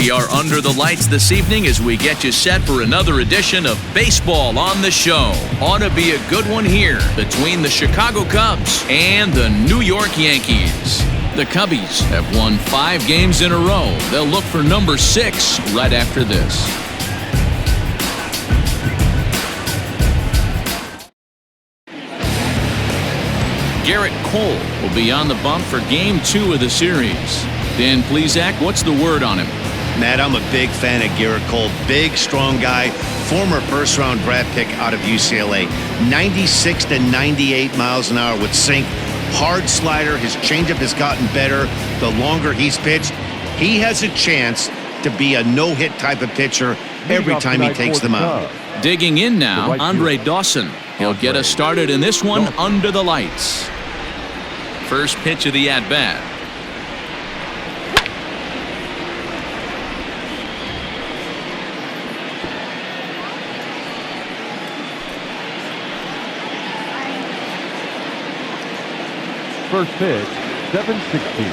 We are under the lights this evening as we get you set for another edition of Baseball on the Show. Ought to be a good one here between the Chicago Cubs and the New York Yankees. The Cubbies have won 5 games in a row. They'll look for number 6 right after this. Garrett Cole will be on the bump for Game 2 of the series. Dan Plesac, what's the word on him? Matt, I'm a big fan of Garrett Cole. Big, strong guy. Former first-round draft pick out of UCLA. 96 to 98 miles an hour with sink. Hard slider. His changeup has gotten better the longer he's pitched. He has a chance to be a no-hit type of pitcher every time he takes the mound. Digging in now, Andre Dawson. He'll get us started in this one under the lights. First pitch of the at-bat. First pitch, 7-16.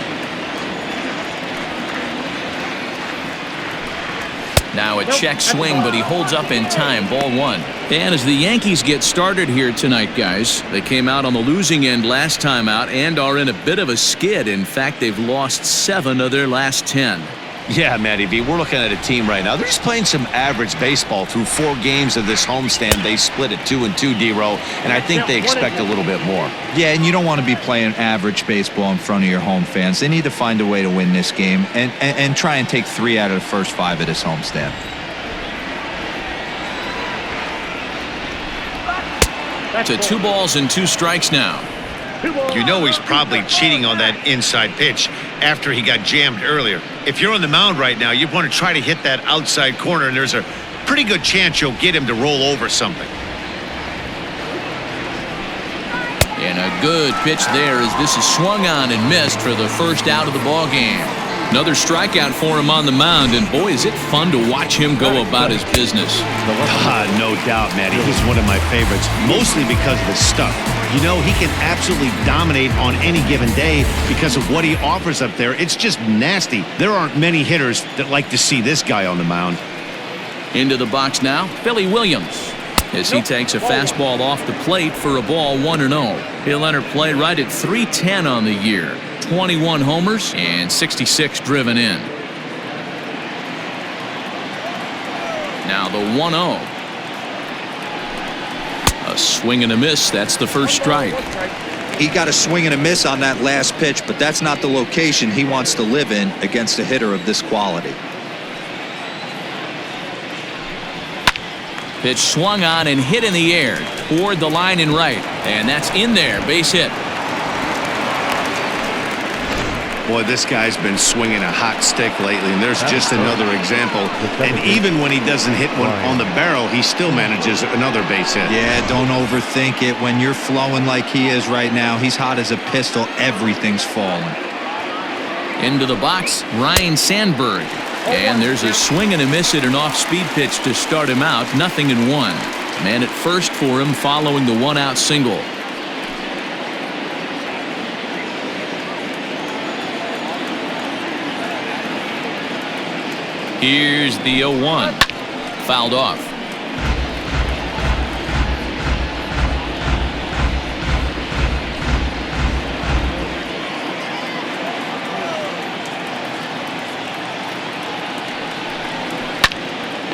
Now a check swing, but he holds up in time. Ball 1. And as the Yankees get started here tonight, guys, they came out on the losing end last time out and are in a bit of a skid. In fact, they've lost 7 of their last 10. Yeah, Matty V, we're looking at a team right now. They're just playing some average baseball through 4 games of this homestand. They split it 2-2, D-Row, and I think they expect a little bit more. Yeah, and you don't want to be playing average baseball in front of your home fans. They need to find a way to win this game and try and take 3 out of the first 5 of this homestand. To 2 balls and 2 strikes now. You know he's probably cheating on that inside pitch after he got jammed earlier. If you're on the mound right now, you want to try to hit that outside corner, and there's a pretty good chance you'll get him to roll over something. And a good pitch there as this is swung on and missed for the first out of the ball game. Another strikeout for him on the mound, and boy, is it fun to watch him go about his business. No doubt, Matty. He's one of my favorites, mostly because of his stuff. You know, he can absolutely dominate on any given day because of what he offers up there. It's just nasty. There aren't many hitters that like to see this guy on the mound. Into the box now, Billy Williams, as he takes a fastball off the plate for a ball 1-0. He'll enter play right at .310 on the year. 21 homers and 66 driven in. Now the 1-0. A swing and a miss. That's the first strike. He got a swing and a miss on that last pitch, but that's not the location he wants to live in against a hitter of this quality. Pitch swung on and hit in the air toward the line and right, and that's in there. Base hit. Boy, this guy's been swinging a hot stick lately, and there's just another example. And even when he doesn't hit one on the barrel, he still manages another base hit. Yeah, don't overthink it. When you're flowing like he is right now, he's hot as a pistol. Everything's falling. Into the box, Ryan Sandberg. And there's a swing and a miss at an off-speed pitch to start him out. 0-1. Man at first for him following the 1-out single. Here's the 0-1. Fouled off.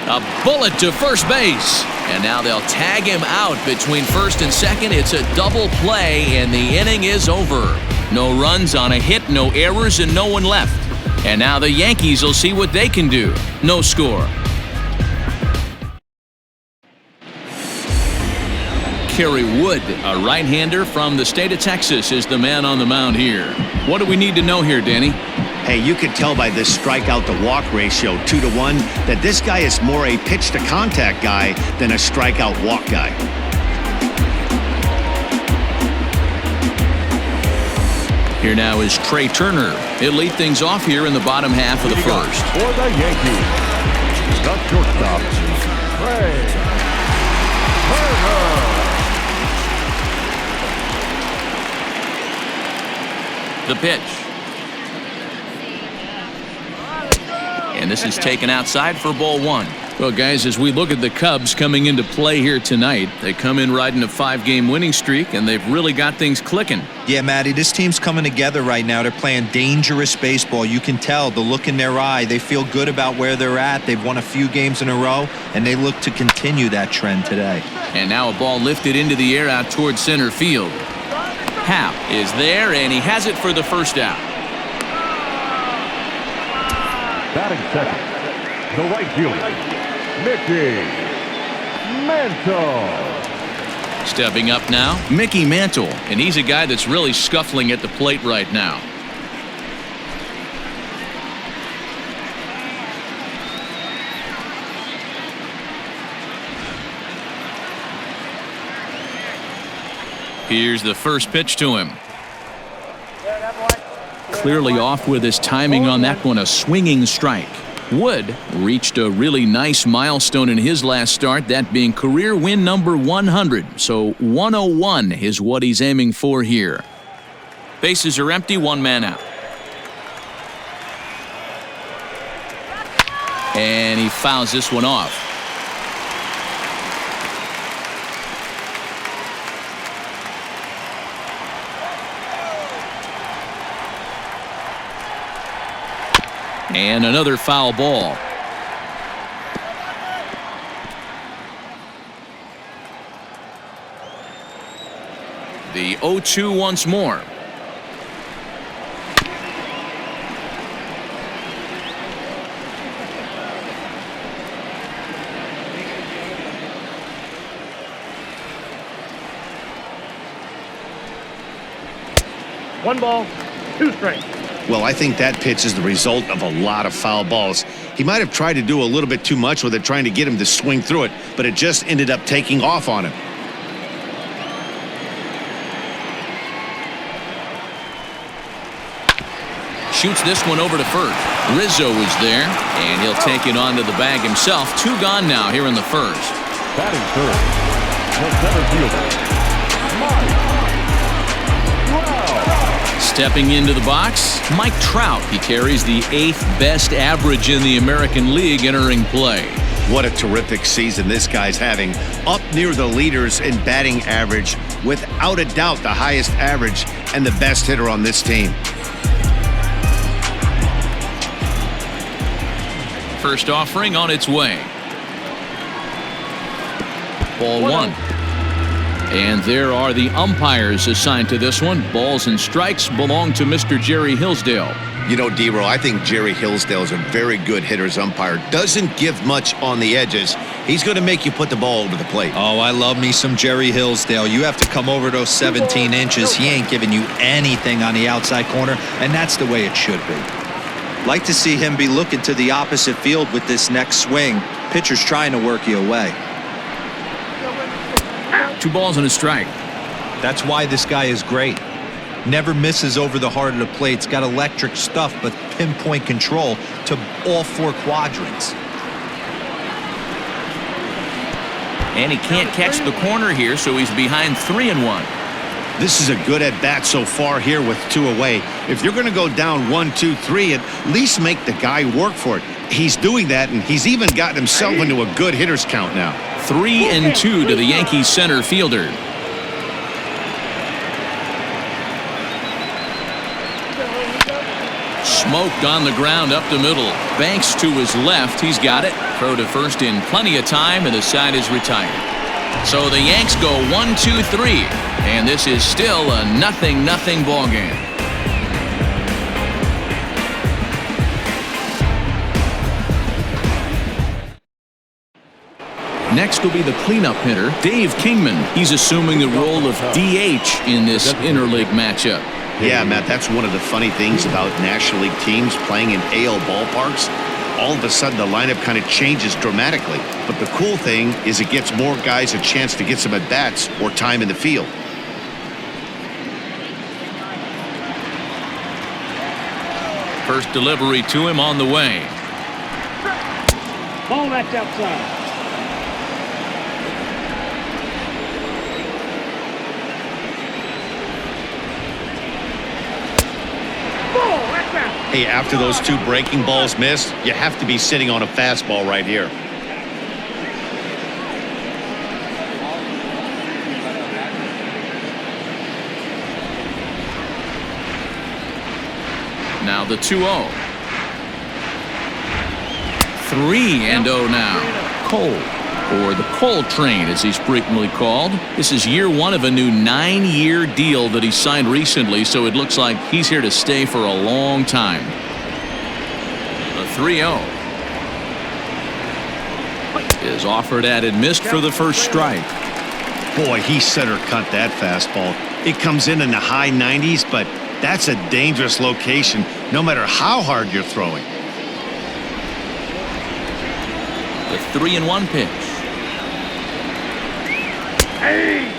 A bullet to first base. And now they'll tag him out between first and second. It's a double play, and the inning is over. No runs on a hit, no errors, and no one left. And now the Yankees will see what they can do. No score. Kerry Wood, a right-hander from the state of Texas, is the man on the mound here. What do we need to know here, Danny? Hey, you could tell by this strikeout-to-walk ratio, 2-1, that this guy is more a pitch-to-contact guy than a strikeout-walk guy. Here now is Trey Turner. He'll lead things off here in the bottom half of the first. For the Yankees, the shortstop, Trey Turner. The pitch. And this is taken outside for ball one. Well, guys, as we look at the Cubs coming into play here tonight, they come in riding a 5-game winning streak, and they've really got things clicking. Yeah, Matty, this team's coming together right now. They're playing dangerous baseball. You can tell the look in their eye. They feel good about where they're at. They've won a few games in a row, and they look to continue that trend today. And now a ball lifted into the air out towards center field. Happ is there, and he has it for the first out. Batting second, the right fielder, Mickey Mantle. Stepping up now, Mickey Mantle, and he's a guy that's really scuffling at the plate right now. Here's the first pitch to him. Clearly off with his timing on that one, a swinging strike. Wood reached a really nice milestone in his last start, that being career win number 100. So 101 is what he's aiming for here. Bases are empty, one man out. And he fouls this one off. And another foul ball. The 0-2 once more. One ball, two strikes. Well, I think that pitch is the result of a lot of foul balls. He might have tried to do a little bit too much with it, trying to get him to swing through it, but it just ended up taking off on him. Shoots this one over to first. Rizzo is there, and he'll take it onto the bag himself. 2 gone now here in the first. Batting third, the center fielder, Mike Trout. Stepping into the box, Mike Trout. He carries the 8th best average in the American League entering play. What a terrific season this guy's having. Up near the leaders in batting average, without a doubt the highest average and the best hitter on this team. First offering on its way. Ball one. And there are the umpires assigned to this one. Balls and strikes belong to Mr. Jerry Hillsdale. You know, D-Row, I think Jerry Hillsdale is a very good hitter's umpire. Doesn't give much on the edges. He's going to make you put the ball over the plate. Oh, I love me some Jerry Hillsdale. You have to come over those 17 inches. He ain't giving you anything on the outside corner, and that's the way it should be. Like to see him be looking to the opposite field with this next swing. Pitcher's trying to work you away. 2 balls and a strike. That's why this guy is great. Never misses over the heart of the plate. It's got electric stuff, but pinpoint control to all 4 quadrants. And he can't catch the corner here, so he's behind 3-1. This is a good at-bat so far here with 2 away. If you're going to go down 1, 2, 3, at least make the guy work for it. He's doing that, and he's even gotten himself into a good hitter's count now. 3-2 to the Yankees center fielder. Smoked on the ground up the middle. Banks to his left. He's got it. Throw to first in plenty of time, and the side is retired. So the Yanks go 1-2-3, and this is still a 0-0 ball game. Next will be the cleanup hitter, Dave Kingman. He's assuming the role of DH in this interleague matchup. Yeah, Matt, that's one of the funny things about National League teams playing in AL ballparks. All of a sudden, the lineup kind of changes dramatically. But the cool thing is it gets more guys a chance to get some at-bats or time in the field. First delivery to him on the way. Ball, that's outside. Hey, after those two breaking balls missed, you have to be sitting on a fastball right here. Now the 2-0. 3-0 now. Cole, or the Cole Train as he's frequently called. This is year one of a new 9-year deal that he signed recently, so it looks like he's here to stay for a long time. The 3-0 is offered at and missed for the first strike. Boy, he center cut that fastball. It comes in the high 90s, but that's a dangerous location no matter how hard you're throwing. The 3-1 pitch. Hey!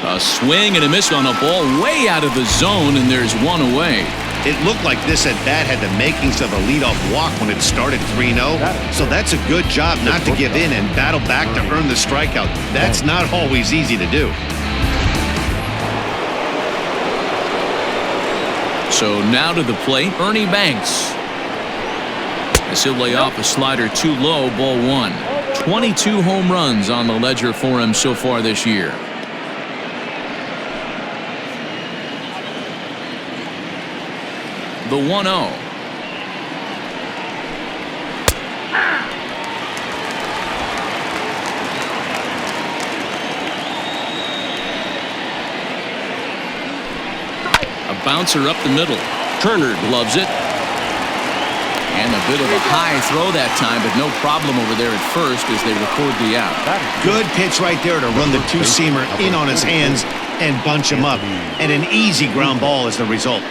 A swing and a miss on a ball way out of the zone, and there's one away. It looked like this at bat had the makings of a leadoff walk when it started 3-0. So that's a good job not to give in and battle back to earn the strikeout. That's not always easy to do. So now to the plate, Ernie Banks. As he'll lay off a slider too low, ball one. 22 home runs on the ledger for him so far this year. The 1-0. A bouncer up the middle. Turner loves it. And a bit of a high throw that time, but no problem over there at first as they record the out. Good pitch right there to run the two-seamer in on his hands and bunch him up. And an easy ground ball is the result.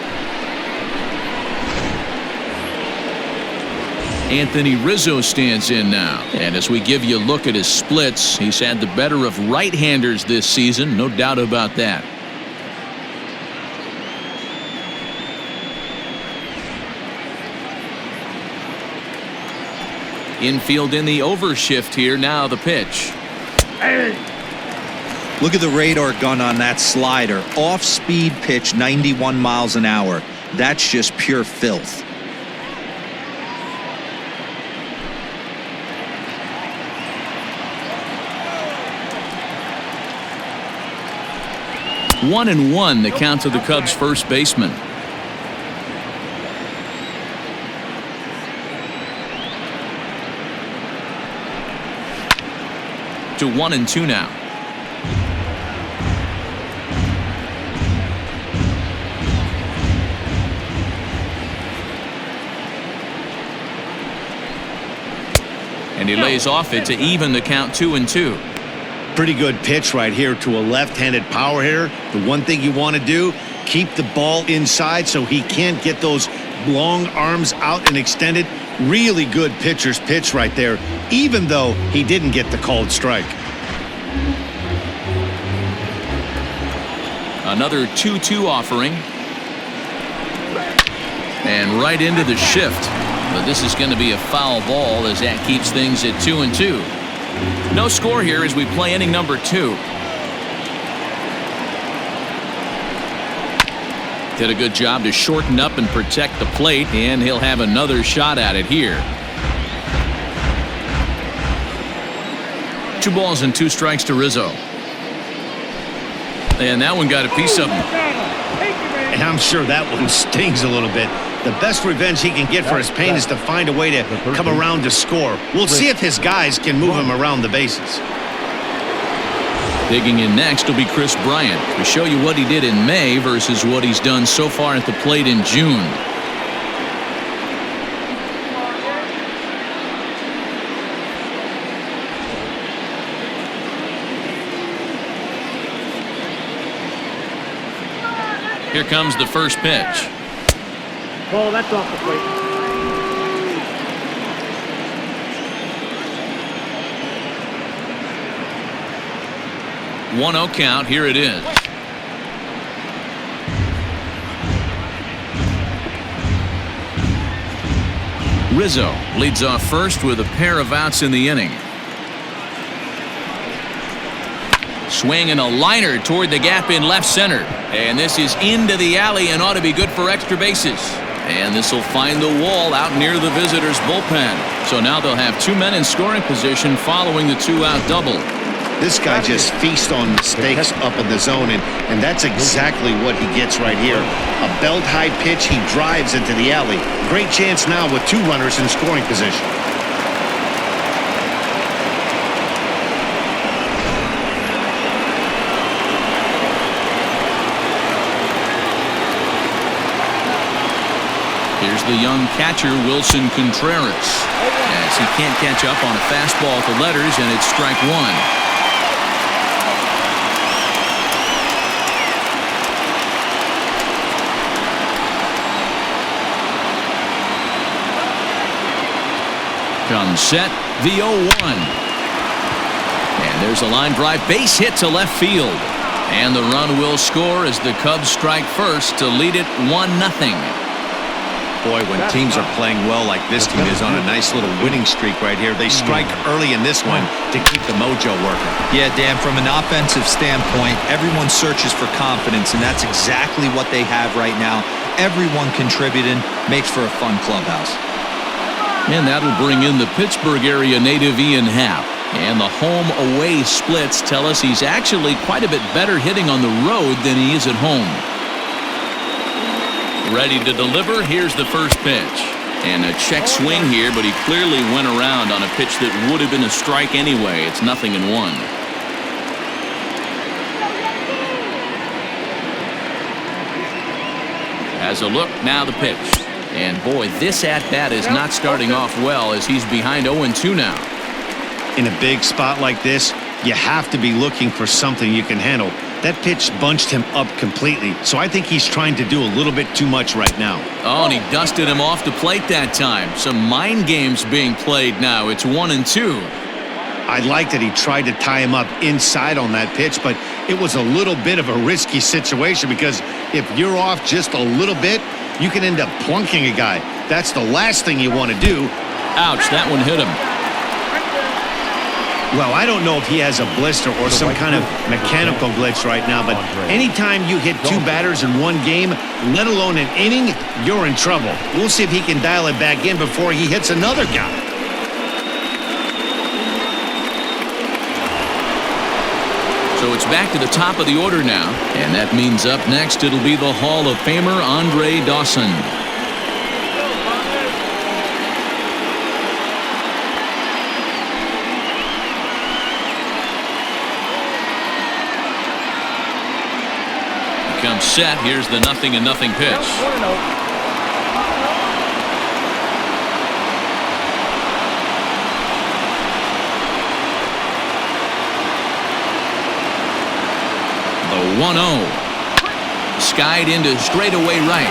Anthony Rizzo stands in now. And as we give you a look at his splits, he's had the better of right-handers this season, no doubt about that. Infield in the overshift here. Now the pitch. Look at the radar gun on that slider. Off-speed pitch, 91 miles an hour. That's just pure filth. One and one, the count to the Cubs' first baseman. To 1-2 now. And he lays off it to even the count 2-2. Pretty good pitch right here to a left-handed power hitter. The one thing you want to do, keep the ball inside so he can't get those long arms out and extended. Really good pitcher's pitch right there, even though he didn't get the called strike. Another 2-2 offering. And right into the shift. But this is going to be a foul ball as that keeps things at 2-2. No score here as we play inning number 2. Did a good job to shorten up and protect the plate, and he'll have another shot at it here. 2 balls and 2 strikes to Rizzo. And that one got a piece of him. And I'm sure that one stings a little bit. The best revenge he can get for his pain is to find a way to come around to score. We'll see if his guys can move him around the bases. Digging in next will be Chris Bryant to show you what he did in May versus what he's done so far at the plate in June. Here comes the first pitch. Ball, that's off the plate. 1-0 count. Here it is. Rizzo leads off first with a pair of outs in the inning. Swing and a liner toward the gap in left center. And this is into the alley and ought to be good for extra bases. And this will find the wall out near the visitors' bullpen. So now they'll have 2 men in scoring position following the 2-out double. This guy just feasts on mistakes up in the zone, and that's exactly what he gets right here. A belt-high pitch, he drives into the alley. Great chance now with 2 runners in scoring position. Here's the young catcher, Wilson Contreras, as he can't catch up on a fastball at the letters, and it's strike 1. Comes set, the 0-1. And there's a line drive base hit to left field. And the run will score as the Cubs strike first to lead it 1-0. Boy, when teams are playing well like this team is on a nice little winning streak right here, they strike early in this one to keep the mojo working. Yeah, Dan, from an offensive standpoint, everyone searches for confidence, and that's exactly what they have right now. Everyone contributing makes for a fun clubhouse. And that'll bring in the Pittsburgh area native Ian Happ. And the home-away splits tell us he's actually quite a bit better hitting on the road than he is at home. Ready to deliver. Here's the first pitch. And a check swing here, but he clearly went around on a pitch that would have been a strike anyway. It's 0-1. As a look, now the pitch. And boy, this at-bat is not starting off well as he's behind 0-2 now. In a big spot like this, you have to be looking for something you can handle. That pitch bunched him up completely, so I think he's trying to do a little bit too much right now. Oh, and he dusted him off the plate that time. Some mind games being played now. It's 1-2. I like that he tried to tie him up inside on that pitch, but it was a little bit of a risky situation because if you're off just a little bit, you can end up plunking a guy. That's the last thing you want to do. Ouch, that one hit him. Well, I don't know if he has a blister or some kind of mechanical glitch right now, but anytime you hit 2 batters in one game, let alone an inning, you're in trouble. We'll see if he can dial it back in before he hits another guy. So it's back to the top of the order now, and that means up next it'll be the Hall of Famer Andre Dawson. Comes set. Here's the 0-0 pitch. The 1-0. Skied into straightaway right.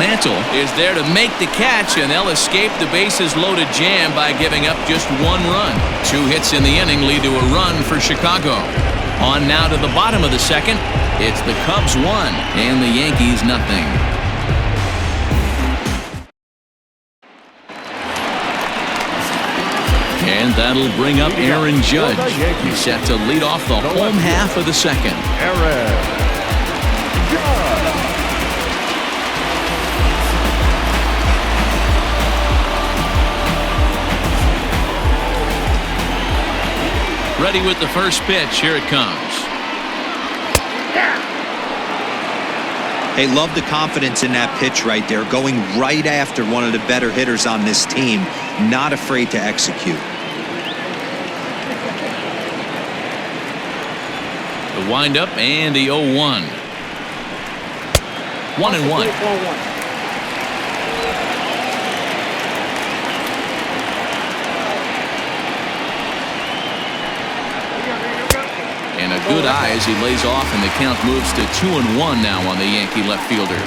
Mantle is there to make the catch, and they'll escape the bases loaded jam by giving up just 1 run. 2 hits in the inning lead to a run for Chicago. On now to the bottom of the second. It's the Cubs 1 and the Yankees 0. And that'll bring up Aaron Judge. He's set to lead off the home half of the second. Aaron Judge. Ready with the first pitch. Here it comes. Hey, love the confidence in that pitch right there. Going right after one of the better hitters on this team. Not afraid to execute. The windup and the 0-1. 1-1. And a good eye as he lays off, and the count moves to 2-1 now on the Yankee left fielder.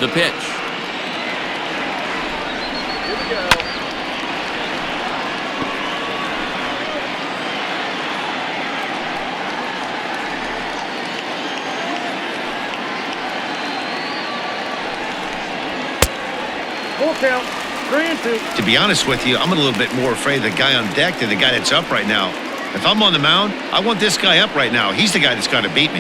The pitch. Here we go. Full count. 3-2. To be honest with you, I'm a little bit more afraid of the guy on deck than the guy that's up right now. If I'm on the mound, I want this guy up right now. He's the guy that's got to beat me.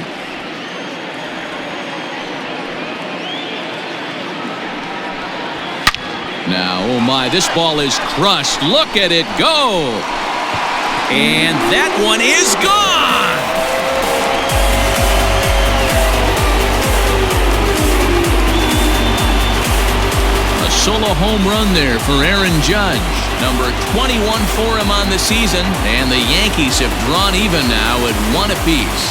Now, oh my, this ball is crushed. Look at it go. And that one is gone. A solo home run there for Aaron Judge. Number 21 for him on the season. And the Yankees have drawn even now at 1 apiece.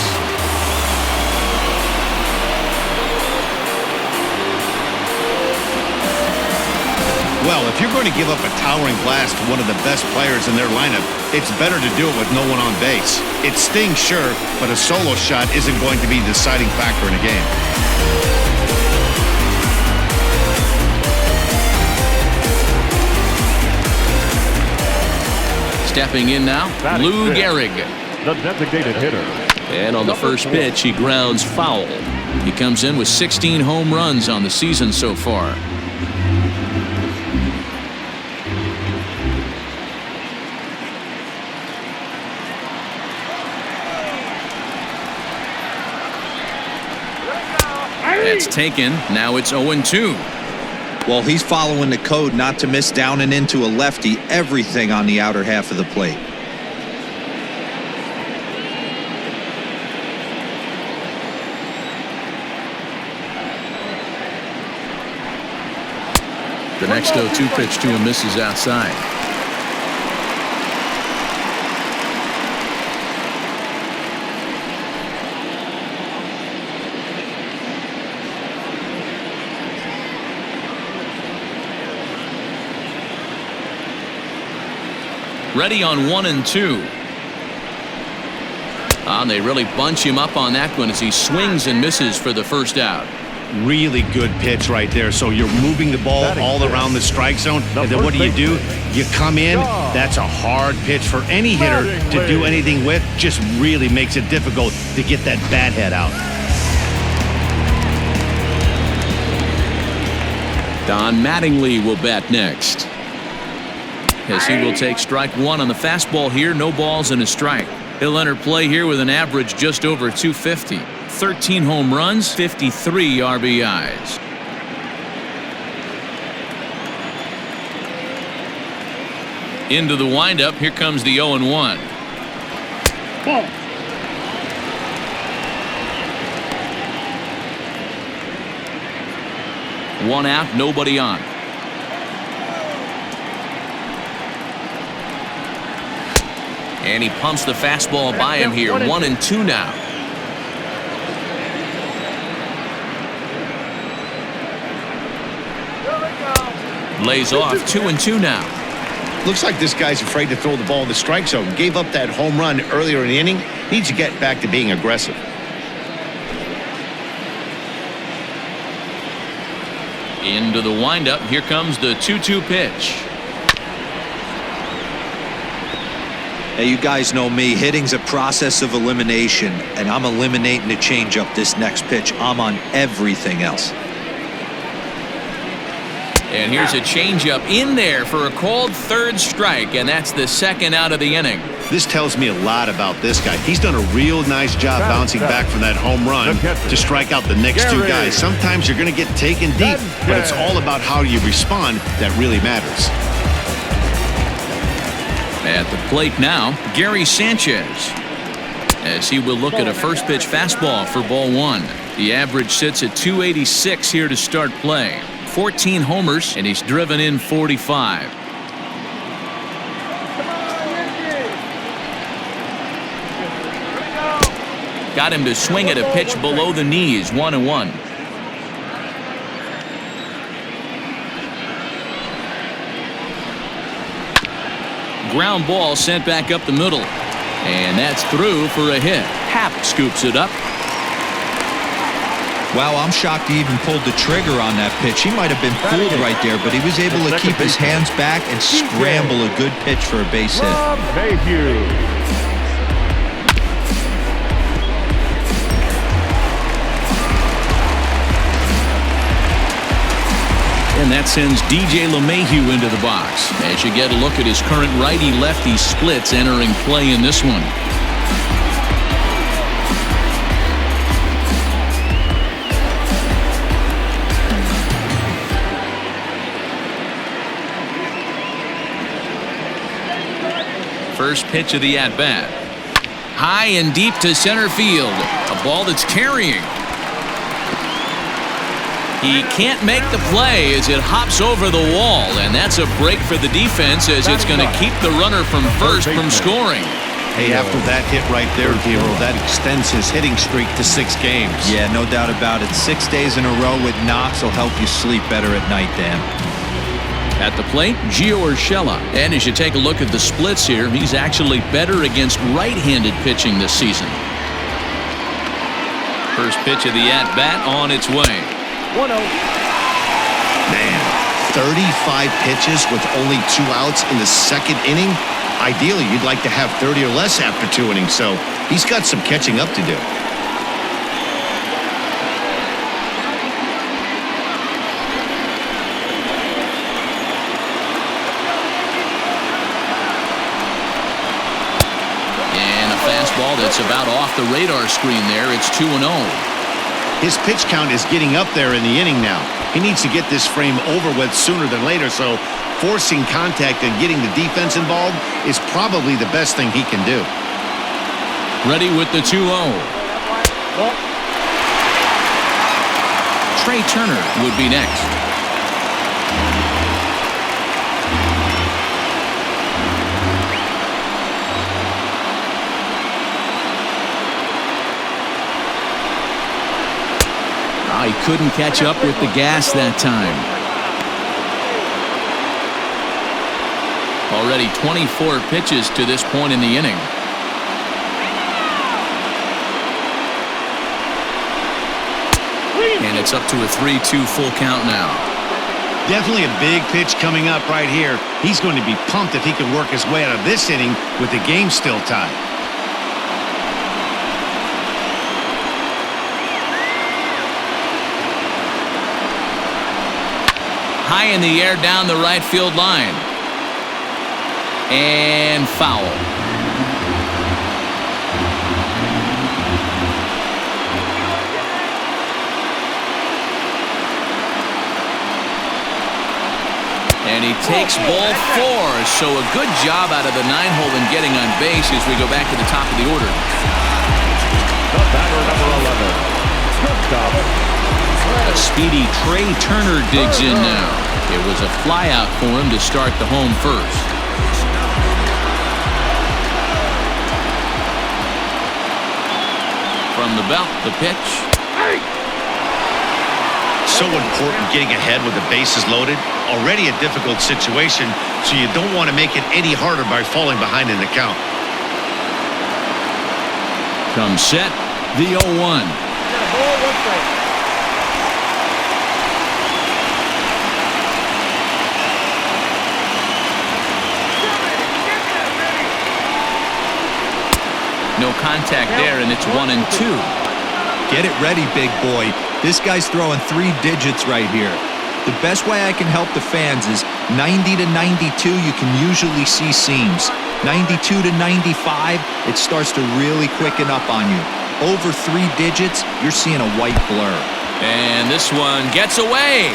Well, if you're going to give up a towering blast to one of the best players in their lineup, it's better to do it with no one on base. It stings, sure, but a solo shot isn't going to be the deciding factor in a game. Stepping in now, Lou Gehrig. The designated hitter. And on the first pitch, he grounds foul. He comes in with 16 home runs on the season so far. That's taken. Now it's 0-2. Well, he's following the code not to miss down and into a lefty. Everything on the outer half of the plate. The next 0-2 pitch to him misses outside. Ready on 1-2. And they really bunch him up on that one as he swings and misses for the first out. Really good pitch right there. So you're moving the ball all around the strike zone. And then what do? You come in. That's a hard pitch for any hitter to do anything with. Just really makes it difficult to get that bat head out. Don Mattingly will bat next, as he will take strike one on the fastball here. No balls and a strike. He'll enter play here with an average just over 250. 13 home runs, 53 RBIs. Into the windup. Here comes the 0-1. Ball. One out, nobody on. And he pumps the fastball by him here. 1-2 now. Lays off. 2-2 now. Looks like this guy's afraid to throw the ball in the strike zone. Gave up that home run earlier in the inning. Needs to get back to being aggressive. Into the windup. Here comes the 2-2 pitch. Hey, you guys know me. Hitting's a process of elimination, and I'm eliminating the changeup this next pitch. I'm on everything else. And here's a changeup in there for a called third strike, and that's the second out of the inning. This tells me a lot about this guy. He's done a real nice job bouncing back from that home run to strike out the next two guys. Sometimes you're going to get taken deep, but it's all about how you respond that really matters. At the plate now, Gary Sanchez, as he will look at a first pitch fastball for ball one. The average sits at 286 here to start play. 14 homers, and he's driven in 45. Got him to swing at a pitch below the knees. 1-1. Ground ball sent back up the middle, and that's through for a hit. Happ scoops it up. Wow, I'm shocked he even pulled the trigger on that pitch. He might have been fooled right there, but he was able to keep his hands back and scramble a good pitch for a base hit. And that sends DJ LeMahieu into the box as you get a look at his current righty-lefty splits entering play in this one. First pitch of the at-bat. High and deep to center field. A ball that's carrying. He can't make the play as it hops over the wall, and that's a break for the defense as it's going to keep the runner from first from scoring. Hey, after that hit right there, Hero, that extends his hitting streak to 6 games. Yeah, no doubt about it. 6 days in a row with knocks will help you sleep better at night, Dan. At the plate, Gio Urshela. And as you take a look at the splits here, he's actually better against right-handed pitching this season. First pitch of the at-bat on its way. 1-0. Man, 35 pitches with only 2 outs in the 2nd inning. Ideally, you'd like to have 30 or less after 2 innings, so he's got some catching up to do. That's about off the radar screen there. It's 2-0. His pitch count is getting up there in the inning now. He needs to get this frame over with sooner than later, so forcing contact and getting the defense involved is probably the best thing he can do. Ready with the 2-0. Trey Turner would be next. He couldn't catch up with the gas that time. Already 24 pitches to this point in the inning. And it's up to a 3-2 full count now. Definitely a big pitch coming up right here. He's going to be pumped if he can work his way out of this inning with the game still tied. High in the air down the right field line. And foul. And he takes ball 4. So a good job out of the 9-hole in getting on base as we go back to the top of the order. The batter, number 11. Shortstop. A speedy Trey Turner digs in now. It was a flyout for him to start the home first. From the belt, the pitch. So important getting ahead with the bases loaded. Already a difficult situation, so you don't want to make it any harder by falling behind in the count. Comes set, the 0-1. No contact there, and it's 1-2. Get it ready, big boy. This guy's throwing 3 digits right here. The best way I can help the fans is 90 to 92, you can usually see seams. 92 to 95, it starts to really quicken up on you. Over 3 digits, you're seeing a white blur. And this one gets away.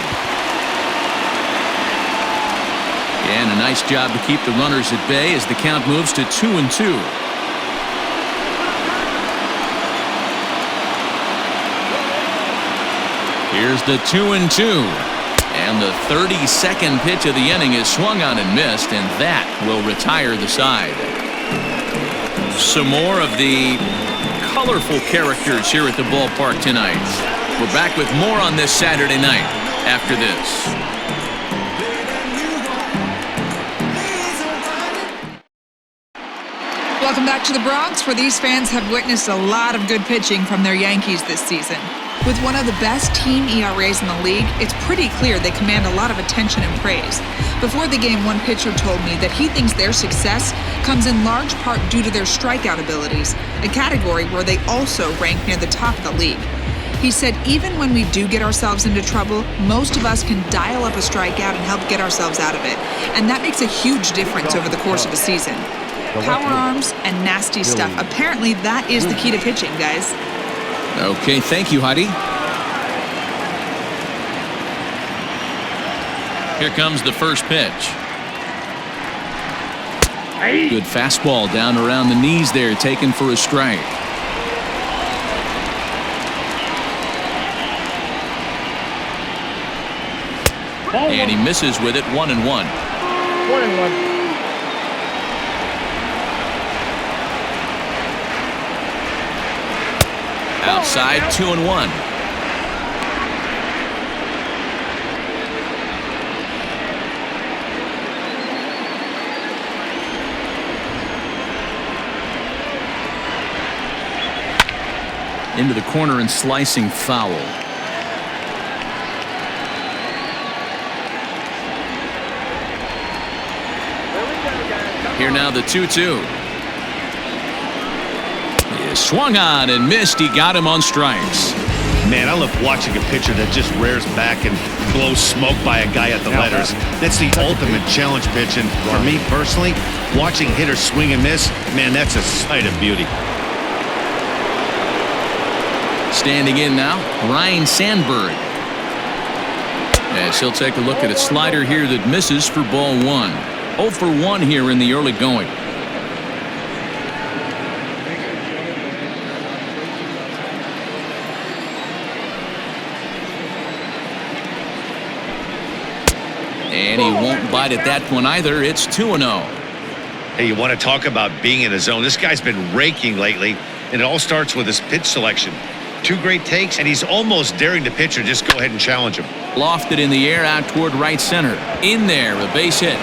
And a nice job to keep the runners at bay as the count moves to 2-2. Here's the 2-2. And the 32nd pitch of the inning is swung on and missed, and that will retire the side. Some more of the colorful characters here at the ballpark tonight. We're back with more on this Saturday night after this. Welcome back to the Bronx, where these fans have witnessed a lot of good pitching from their Yankees this season. With one of the best team ERAs in the league, it's pretty clear they command a lot of attention and praise. Before the game, one pitcher told me that he thinks their success comes in large part due to their strikeout abilities, a category where they also rank near the top of the league. He said even when we do get ourselves into trouble, most of us can dial up a strikeout and help get ourselves out of it. And that makes a huge difference over the course of a season. Power arms and nasty stuff. Apparently that is the key to pitching, guys. Okay, thank you, Heidi. Here comes the first pitch. Good fastball down around the knees there, taken for a strike. And he misses with it, 1-1. 1-1. Outside, 2-1. Into the corner and slicing foul. Here now the 2-2. He swung on and missed. He got him on strikes. Man, I love watching a pitcher that just rears back and blows smoke by a guy at the letters. That's the ultimate challenge pitch. And for me personally, watching hitters swing and miss, man, that's a sight of beauty. Standing in now, Ryan Sandberg. As he'll take a look at a slider here that misses for ball 1. 0 for 1 here in the early going. And he won't bite at that one either. It's 2-0. Hey, you want to talk about being in a zone? This guy's been raking lately, and it all starts with his pitch selection. 2 great takes, and he's almost daring the pitcher just go ahead and challenge him. Lofted in the air out toward right center. In there, a base hit.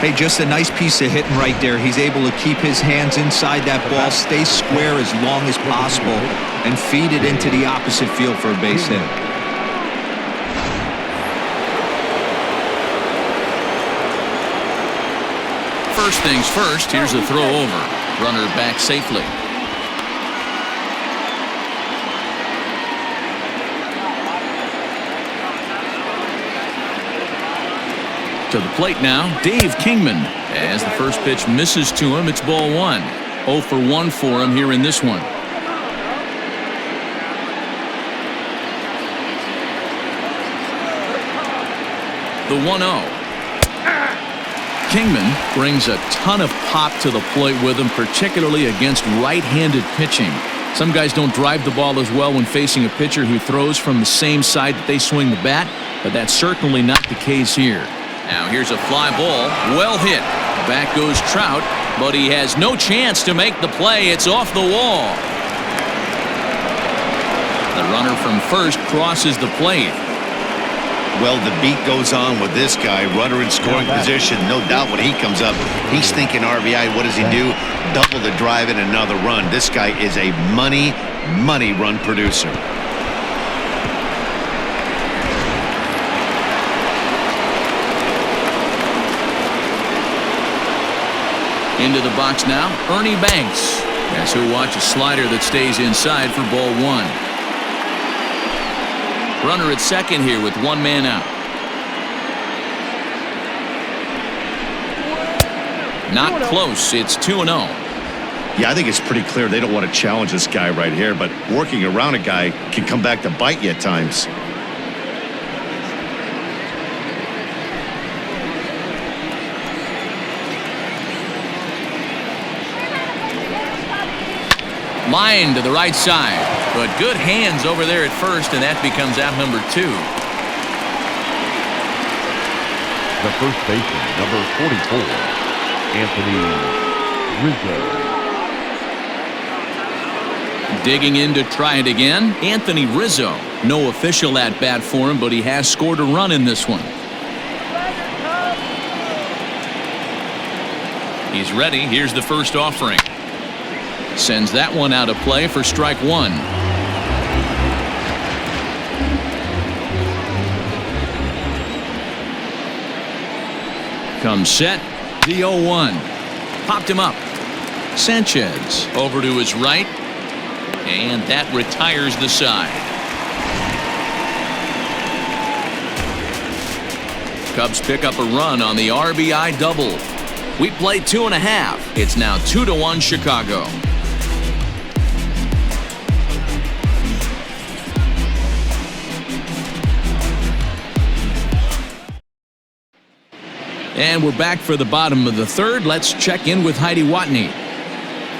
Hey, just a nice piece of hitting right there. He's able to keep his hands inside that ball, stay square as long as possible, and feed it into the opposite field for a base hit. First things first, here's a throw over. Runner back safely. To the plate now, Dave Kingman. As the first pitch misses to him, it's ball 1. 0 for 1 for him here in this one. The 1-0. Kingman brings a ton of pop to the plate with him, particularly against right-handed pitching. Some guys don't drive the ball as well when facing a pitcher who throws from the same side that they swing the bat, but that's certainly not the case here. Now here's a fly ball, well hit. Back goes Trout, but he has no chance to make the play. It's off the wall. The runner from first crosses the plate. Well, the beat goes on with this guy. Runner in scoring position. No doubt when he comes up, he's thinking RBI. What does he do? Double the drive and another run. This guy is a money run producer. Into the box now, Ernie Banks. As he'll watch a slider that stays inside for ball 1. Runner at second here with 1 man out. Not close. It's 2-0. Yeah, I think it's pretty clear they don't want to challenge this guy right here, but working around a guy can come back to bite you at times. Line to the right side, but good hands over there at first, and that becomes out number 2. The first baseman, number 44, Anthony Rizzo. Digging in to try it again, Anthony Rizzo. No official at bat for him, but he has scored a run in this one. He's ready. Here's the first offering. Sends that one out of play for strike 1. Comes set. The 0-1. Popped him up. Sanchez over to his right. And that retires the side. Cubs pick up a run on the RBI double. We played 2.5. It's now 2-1 Chicago. And we're back for the bottom of the third. Let's check in with Heidi Watney.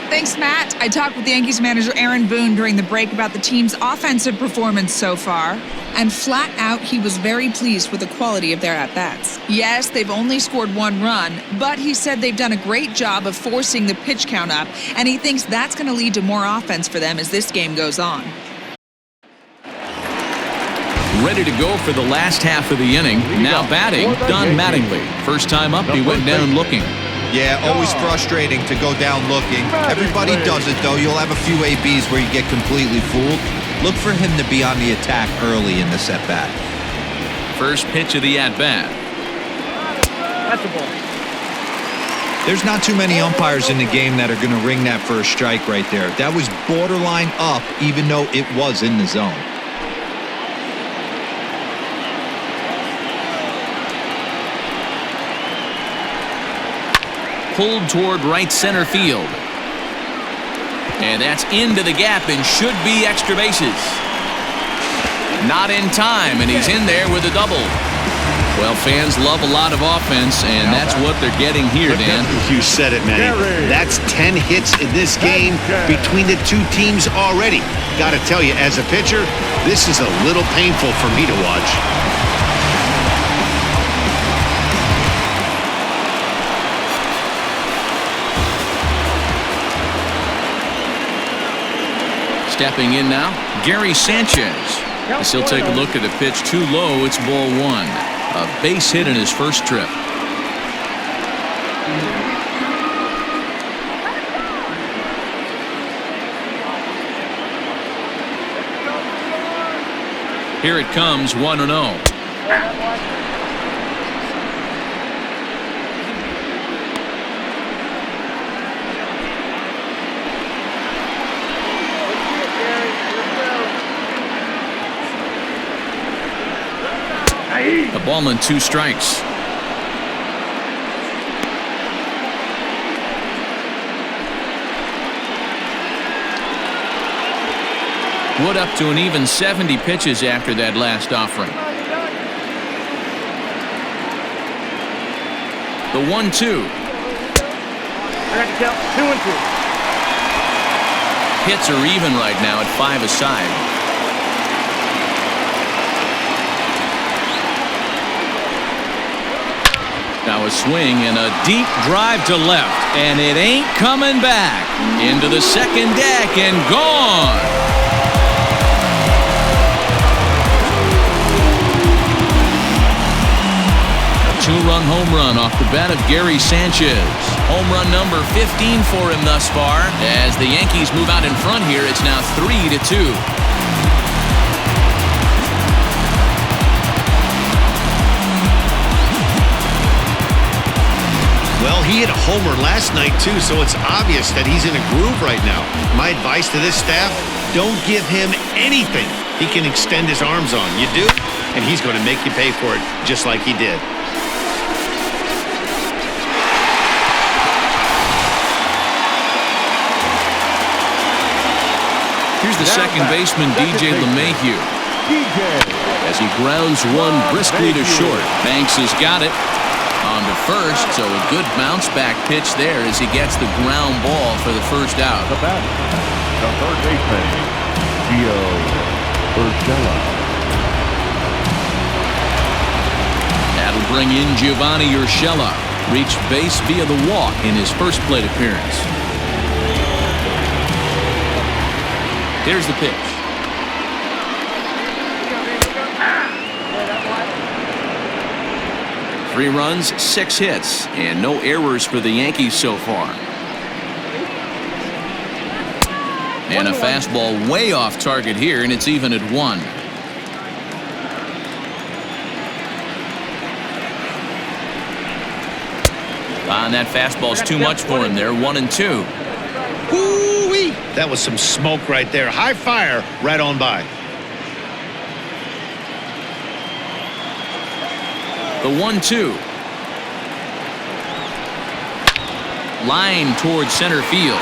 Thanks, Matt. I talked with Yankees manager Aaron Boone during the break about the team's offensive performance so far. And flat out, he was very pleased with the quality of their at-bats. Yes, they've only scored 1 run, but he said they've done a great job of forcing the pitch count up, and he thinks that's going to lead to more offense for them as this game goes on. Ready to go for the last half of the inning. Now batting, Don Mattingly. First time up, he went down looking. Yeah, always frustrating to go down looking. Everybody does it, though. You'll have a few ABs where you get completely fooled. Look for him to be on the attack early in the at-bat. First pitch of the at-bat. That's a ball. There's not too many umpires in the game that are going to ring that for a strike right there. That was borderline up, even though it was in the zone. Pulled toward right center field. And that's into the gap and should be extra bases. Not in time, and he's in there with a double. Well, fans love a lot of offense, and that's what they're getting here, Dan. You said it, Manny. That's 10 hits in this game between the two teams already. Got to tell you, as a pitcher, this is a little painful for me to watch. Stepping in now, Gary Sanchez. As he'll take a look at a pitch too low, it's ball 1. A base hit in his first trip. Here it comes, 1-0. A ball and 2 strikes. Wood up to an even 70 pitches after that last offering. The 1-2. I got to count 2-2. Hits are even right now at 5 aside. Now a swing and a deep drive to left, and it ain't coming back. Into the second deck and gone. A 2-run home run off the bat of Gary Sanchez. Home run number 15 for him thus far. As the Yankees move out in front here, it's now 3-2. Well, he hit a homer last night, too, so it's obvious that he's in a groove right now. My advice to this staff, don't give him anything he can extend his arms on. You do, and he's going to make you pay for it, just like he did. Here's the second baseman, DJ LeMahieu. As he grounds one briskly to short. Banks has got it. On to first, so a good bounce-back pitch there as he gets the ground ball for the first out. The batter, the third baseman, Gio Urshela. That'll bring in Giovanni Urshela. Reached base via the walk in his first plate appearance. Here's the pitch. Three runs, 6 hits, and no errors for the Yankees so far. And a fastball way off target here, and it's even at 1. And that fastball's too much for him there, 1-2. Ooh, Woo-wee! That was some smoke right there. High fire right on by. The 1-2. Line towards center field.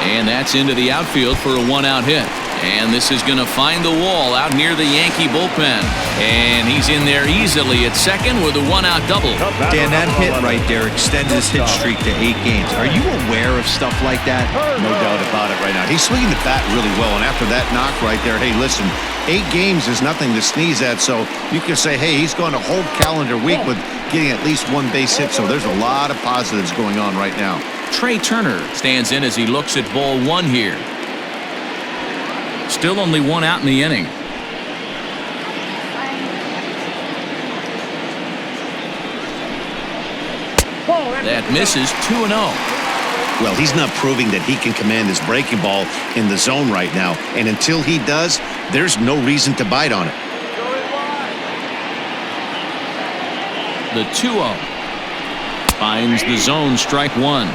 And that's into the outfield for a one-out hit. And this is going to find the wall out near the Yankee bullpen. And he's in there easily at second with a one-out double. Dan, that hit right there extended his hit streak to 8 games. Are you aware of stuff like that? No doubt about it right now. He's swinging the bat really well. And after that knock right there, hey, listen, 8 games is nothing to sneeze at. So you can say, hey, he's gone a whole calendar week with getting at least 1 base hit. So there's a lot of positives going on right now. Trey Turner stands in as he looks at ball 1 here. Still only 1 out in the inning. That misses 2-0. Well, he's not proving that he can command his breaking ball in the zone right now. And until he does, there's no reason to bite on it. The 2-0. Finds the zone, strike 1.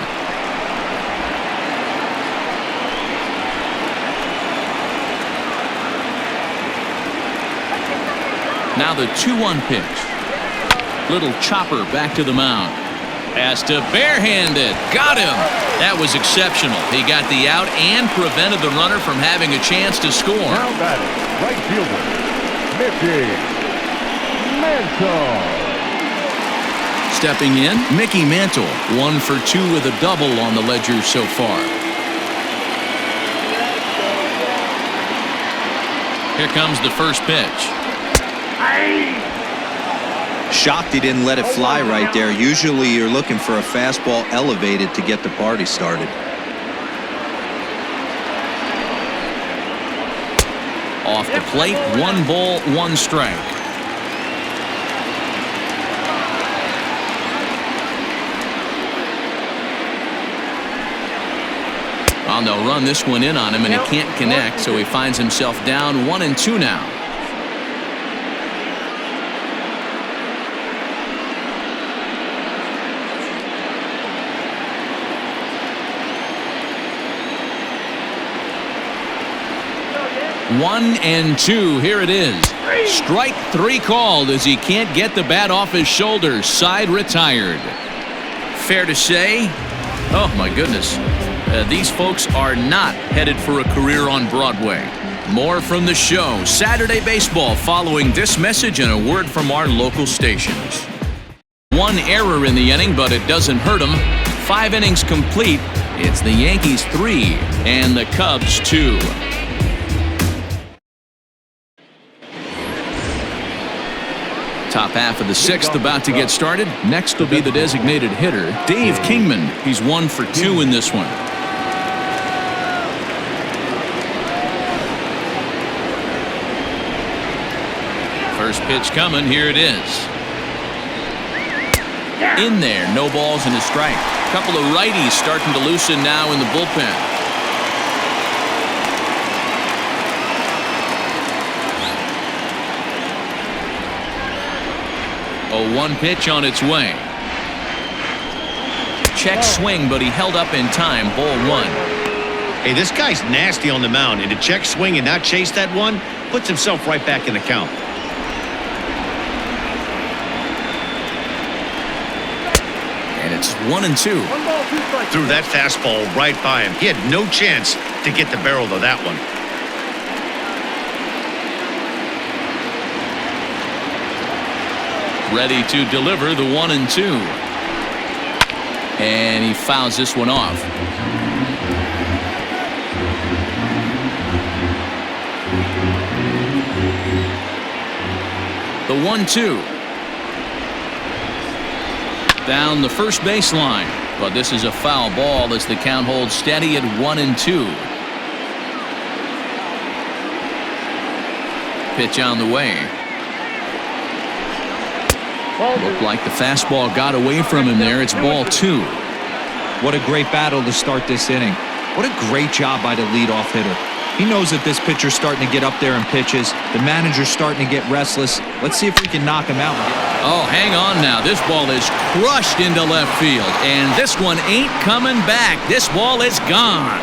Now the 2-1 pitch. Little chopper back to the mound. Has to barehanded. Got him. That was exceptional. He got the out and prevented the runner from having a chance to score. Now batting, right fielder, Mickey Mantle. Stepping in, Mickey Mantle. 1 for 2 with a double on the ledger so far. Here comes the first pitch. Shocked he didn't let it fly right there. Usually you're looking for a fastball elevated to get the party started. Off the plate, 1 ball, 1 strike. Well, they'll run this one in on him, and he can't connect, so he finds himself down 1-2 now. One and 2. Here it is. Strike 3 called as he can't get the bat off his shoulders. Side retired. Fair to say, oh my goodness, these folks are not headed for a career on Broadway. More from the show, Saturday Baseball, following this message and a word from our local stations. 1 error in the inning, but it doesn't hurt him. 5 innings complete. It's the Yankees 3 and the Cubs 2. Top half of the 6th about to get started. Next will be the designated hitter, Dave Kingman. He's 1 for 2 in this one. First pitch coming. Here it is. In there. No balls and a strike. Couple of righties starting to loosen now in the bullpen. A 1 pitch on its way. Check swing, but he held up in time. Ball 1. Hey, this guy's nasty on the mound, and to check swing and not chase that one puts himself right back in the count. And it's 1-2. Threw that fastball right by him. He had no chance to get the barrel of that one. Ready to deliver the 1-2. And he fouls this one off. The 1-2. Down the first baseline. But this is a foul ball as the count holds steady at 1-2. Pitch on the way. Looked like the fastball got away from him there. It's ball 2. What a great battle to start this inning. What a great job by the leadoff hitter. He knows that this pitcher's starting to get up there in pitches. The manager's starting to get restless. Let's see if we can knock him out. Oh, hang on now. This ball is crushed into left field. And this one ain't coming back. This ball is gone.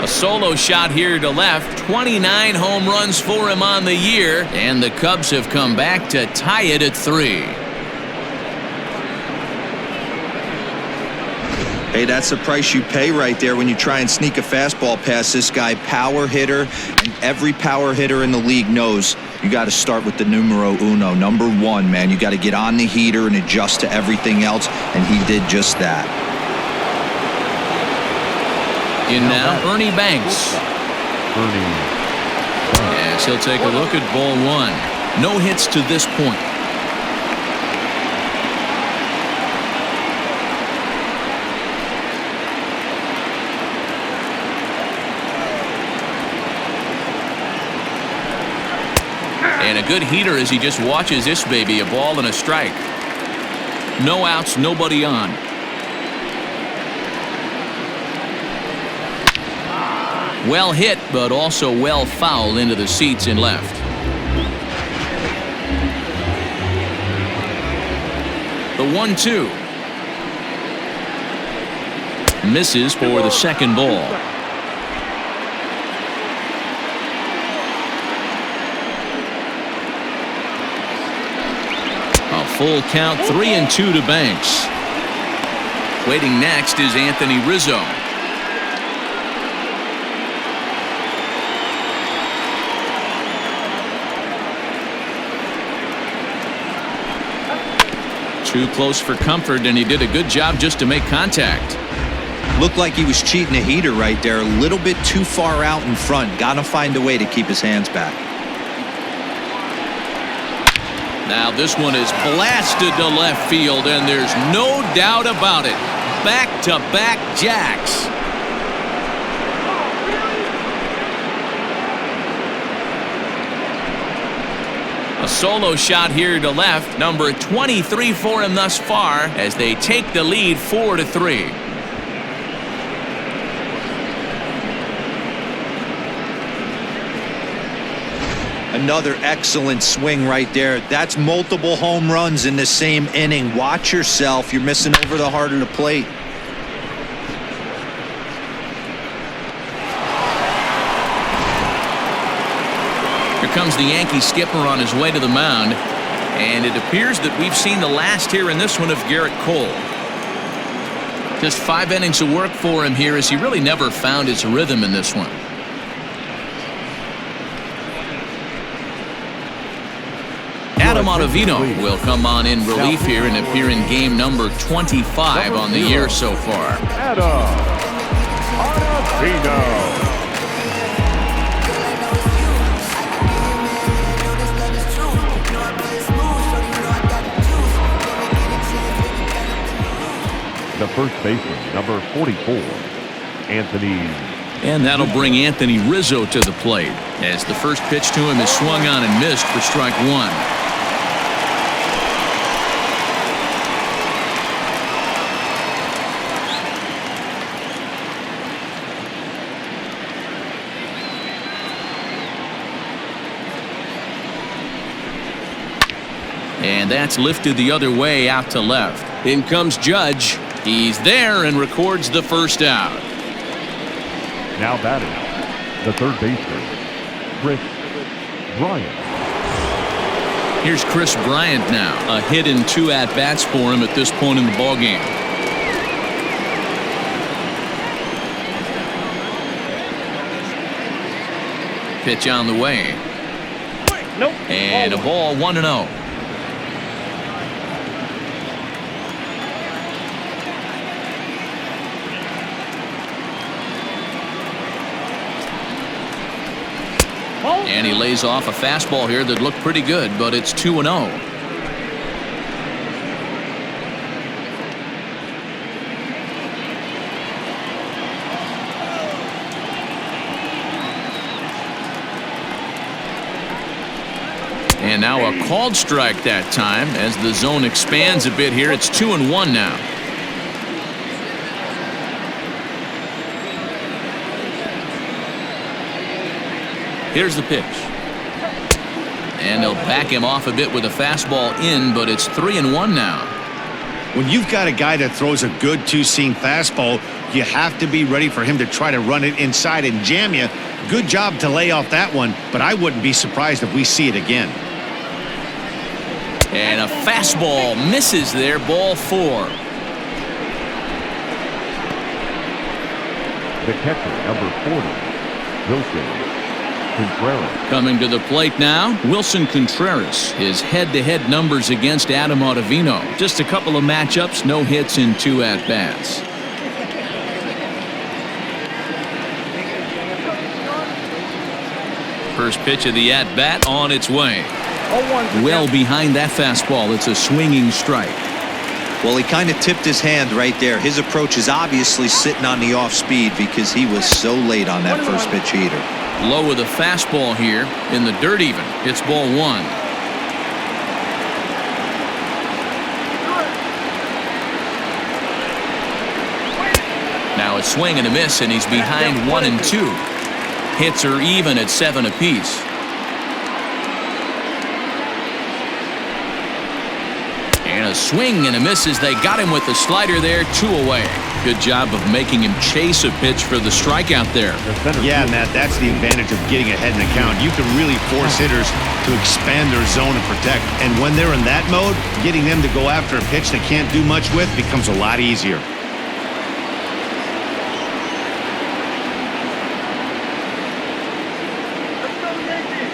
A solo shot here to left. 29 home runs for him on the year, and the Cubs have come back to tie it at 3. Hey, that's the price you pay right there when you try and sneak a fastball past this guy. Power hitter, and every power hitter in the league knows you got to start with the numero uno, number 1, man. You got to get on the heater and adjust to everything else, and he did just that. In now, Ernie Banks. Yes, he'll take a look at ball 1. No hits to this point. And a good heater as he just watches this baby, a ball and a strike. No outs, nobody on. Well hit, but also well fouled into the seats in left. The 1-2. Misses for the second ball. A full count, 3-2 to Banks. Waiting next is Anthony Rizzo. Too close for comfort, and he did a good job just to make contact. Looked like he was cheating a heater right there. A little bit too far out in front. Got to find a way to keep his hands back. Now this one is blasted to left field, and there's no doubt about it. Back-to-back jacks. A solo shot here to left, number 23 for him thus far, as they take the lead 4-3. Another excellent swing right there. That's multiple home runs in the same inning. Watch yourself. You're missing over the heart of the plate. Here comes the Yankee skipper on his way to the mound, and it appears that we've seen the last here in this one of Garrett Cole. Just 5 innings of work for him here, as he really never found his rhythm in this one. Adam Ottavino will come on in relief here and appear in game number 25 on the year so far. Adam Ottavino. The first baseman, number 44, Anthony. And that'll bring Anthony Rizzo to the plate, as the first pitch to him is swung on and missed for strike 1. And that's lifted the other way out to left. In comes Judge. He's there and records the first out. Now batting, the third baseman, Chris Bryant. Here's Chris Bryant now. A hit and 2 at-bats for him at this point in the ballgame. Pitch on the way. Nope. And a ball, 1-0. And he lays off a fastball here that looked pretty good, but it's 2-0. And now a called strike that time as the zone expands a bit here. It's 2-1 now. Here's the pitch. And they'll back him off a bit with a fastball in, but it's 3-1 now. When you've got a guy that throws a good two-seam fastball, You have to be ready for him to try to run it inside and jam you. Good job to lay off that one, but I wouldn't be surprised if we see it again. And a fastball misses there, ball 4. The catcher, number 40, Wilson Contreras. Coming to the plate now, Wilson Contreras. His head-to-head numbers against Adam Ottavino. Just a couple of matchups, no hits in 2 at-bats. First pitch of the at-bat on its way. Well behind that fastball. It's a swinging strike. Well, he kind of tipped his hand right there. His approach is obviously sitting on the off speed because he was so late on that first pitch heater. Low with a fastball here in the dirt even. It's ball 1. Now a swing and a miss, and he's behind 1 and 2. Hits are even at 7 apiece. And a swing and a miss as they got him with the slider there, 2 away. Good job of making him chase a pitch for the strikeout there. Yeah, Matt, that's the advantage of getting ahead in the count. You can really force hitters to expand their zone and protect. And when they're in that mode, getting them to go after a pitch they can't do much with becomes a lot easier.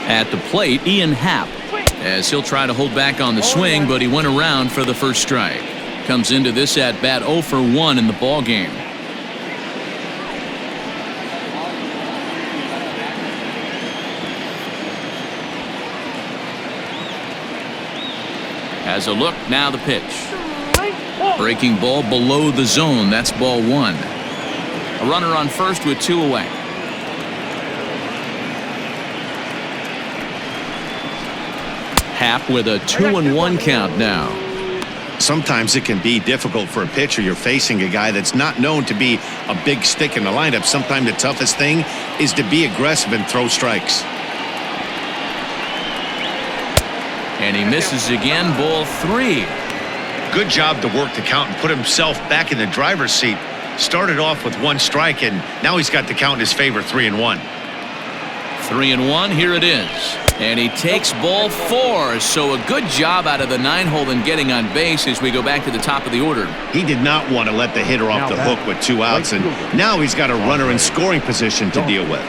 At the plate, Ian Happ, as he'll try to hold back on the swing, but he went around for the first strike. Comes into this at-bat 0 for 1 in the ball game. Has a look, now the pitch. Breaking ball below the zone, that's ball 1. A runner on first with 2 away. Happ with a 2-1 count now. Sometimes it can be difficult for a pitcher. You're facing a guy that's not known to be a big stick in the lineup. Sometimes the toughest thing is to be aggressive and throw strikes. And he misses again, ball 3. Good job to work the count and put himself back in the driver's seat. Started off with 1 strike, and now he's got the count in his favor, 3-1. 3-1, here it is. And he takes ball 4, so a good job out of the 9-hole in getting on base as we go back to the top of the order. He did not want to let the hitter off the hook with 2 outs, and now he's got a runner in scoring position to deal with.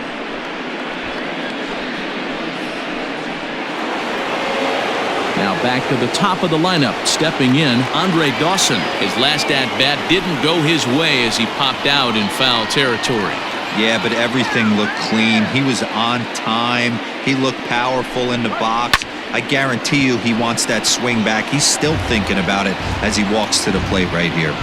Now back to the top of the lineup, stepping in, Andre Dawson. His last at-bat didn't go his way as he popped out in foul territory. Yeah, but everything looked clean. He was on time. He looked powerful in the box. I guarantee you he wants that swing back. He's still thinking about it as he walks to the plate right here.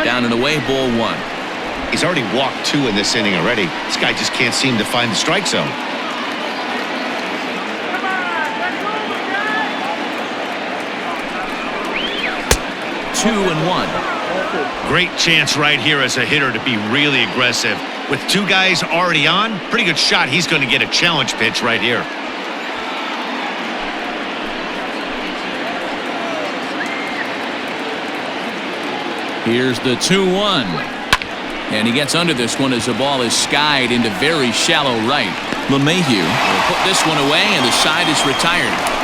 Down and away, ball 1. He's already walked 2 in this inning already. This guy just can't seem to find the strike zone. Two and 1. Great chance right here as a hitter to be really aggressive. With 2 guys already on, pretty good shot. He's going to get a challenge pitch right here. Here's the 2-1. And he gets under this one as the ball is skied into very shallow right. LeMahieu will put this one away, and the side is retired.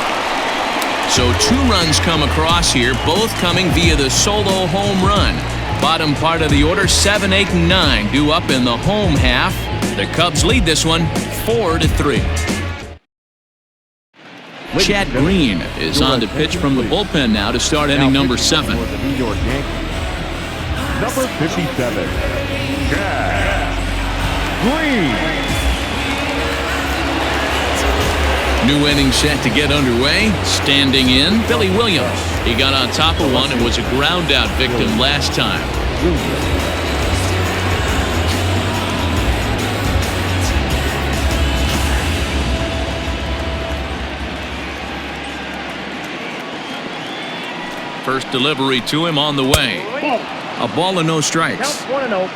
So 2 runs come across here, both coming via the solo home run. Bottom part of the order, 7, 8, and 9 due up in the home half. The Cubs lead this one 4-3. Chad Green is on to pitch from the bullpen now to start inning number 7. For the New York Yankees, number 57, Chad Green. New inning set to get underway. Standing in, Billy Williams. He got on top of one and was a ground out victim last time. First delivery to him on the way. A ball and no strikes. Count 1-0.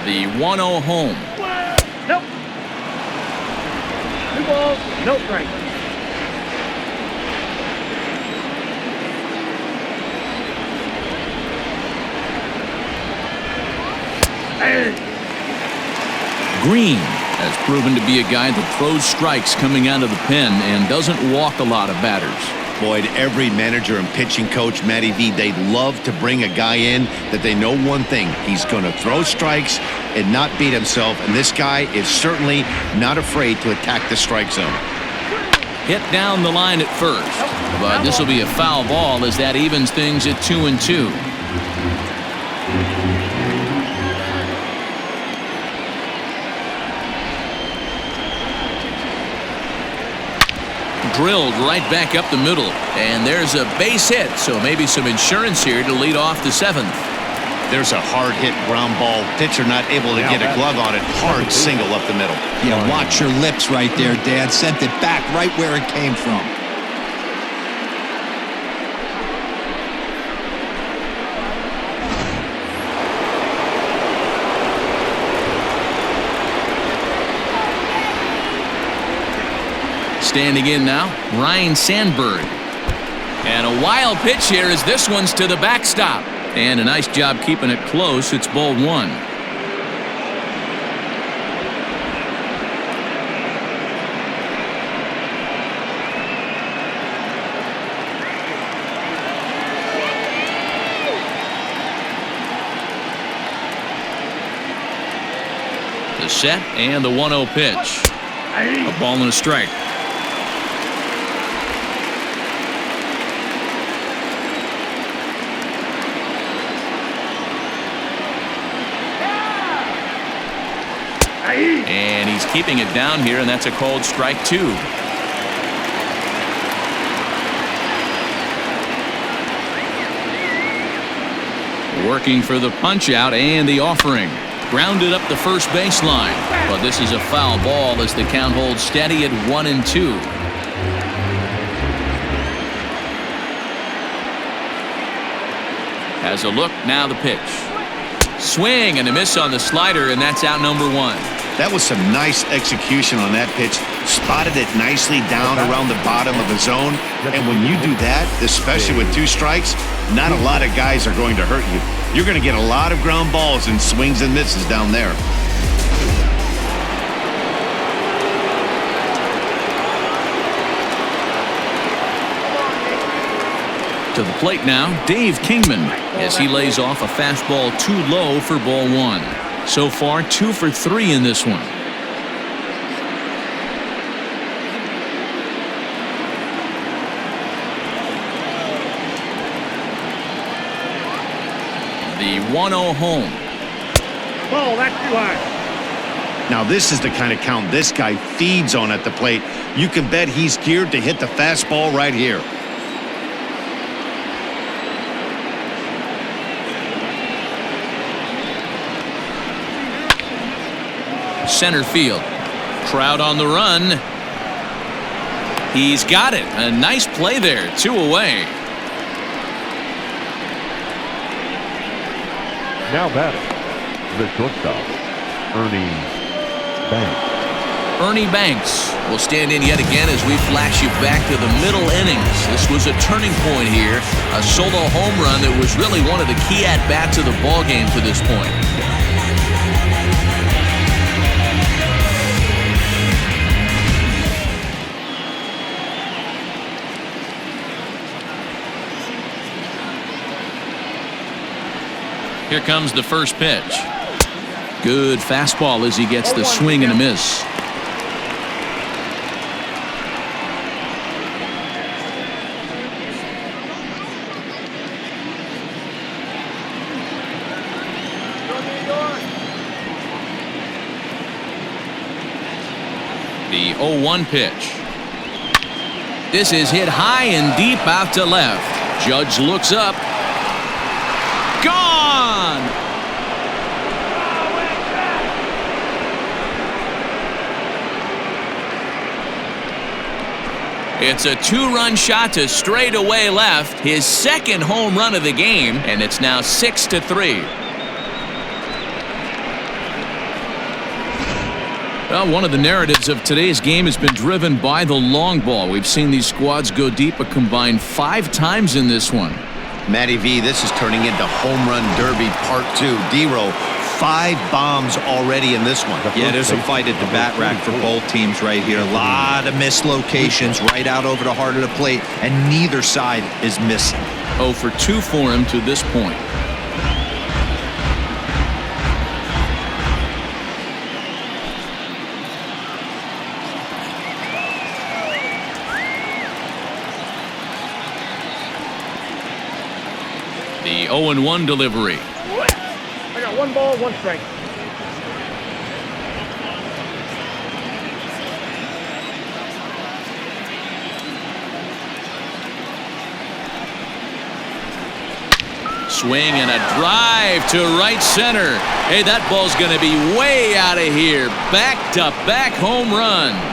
The 1-0 home. Nope. 2 balls, no strikes. Green has proven to be a guy that throws strikes coming out of the pen and doesn't walk a lot of batters. Boyd, every manager and pitching coach, Matty V, they love to bring a guy in that they know one thing. He's going to throw strikes and not beat himself, and this guy is certainly not afraid to attack the strike zone. Hit down the line at first, but this will be a foul ball as that evens things at 2-2. Drilled right back up the middle, and there's a base hit, so maybe some insurance here to lead off the 7th. There's a hard hit ground ball. Pitcher not able to get a glove on it. Hard single up the middle. Yeah, watch your lips right there, Dad. Sent it back right where it came from. Standing in now, Ryan Sandberg. And a wild pitch here as this one's to the backstop. And a nice job keeping it close. It's ball 1. The set and the 1-0 pitch. A ball and a strike. And he's keeping it down here, and that's a called strike 2. Working for the punch out and the offering. Grounded up the first baseline. But this is a foul ball as the count holds steady at 1-2. Has a look, now the pitch. Swing and a miss on the slider, and that's out number 1. That was some nice execution on that pitch. Spotted it nicely down around the bottom of the zone. And when you do that, especially with 2 strikes, not a lot of guys are going to hurt you. You're going to get a lot of ground balls and swings and misses down there. To the plate now, Dave Kingman, as he lays off a fastball too low for ball 1. So far, 2 for 3 in this one. The 1-0 home. Ball, that's too high. Now this is the kind of count this guy feeds on at the plate. You can bet he's geared to hit the fastball right here. Center field. Crowd on the run. He's got it. A nice play there. 2 away. Now batting, the shortstop, Ernie Banks. Ernie Banks will stand in yet again as we flash you back to the middle innings. This was a turning point here. A solo home run that was really one of the key at-bats of the ballgame to this point. Here comes the first pitch. Good fastball as he gets the swing and a miss. The 0-1 pitch. This is hit high and deep out to left. Judge looks up. Gone! It's a 2-run shot to straightaway left, his second home run of the game, and it's now 6-3. Well, one of the narratives of today's game has been driven by the long ball. We've seen these squads go deep a combined 5 times in this one. Matty V, this is turning into home run derby part 2. D-Row, 5 bombs already in this one. Yeah, there's a fight at the bat rack for both teams right here. A lot of missed locations right out over the heart of the plate, and neither side is missing. 0 for 2 for him to this point. The 0-1 delivery. I got 1 ball, 1 strike. Swing and a drive to right center. Hey, that ball's going to be way out of here. Back-to-back home runs.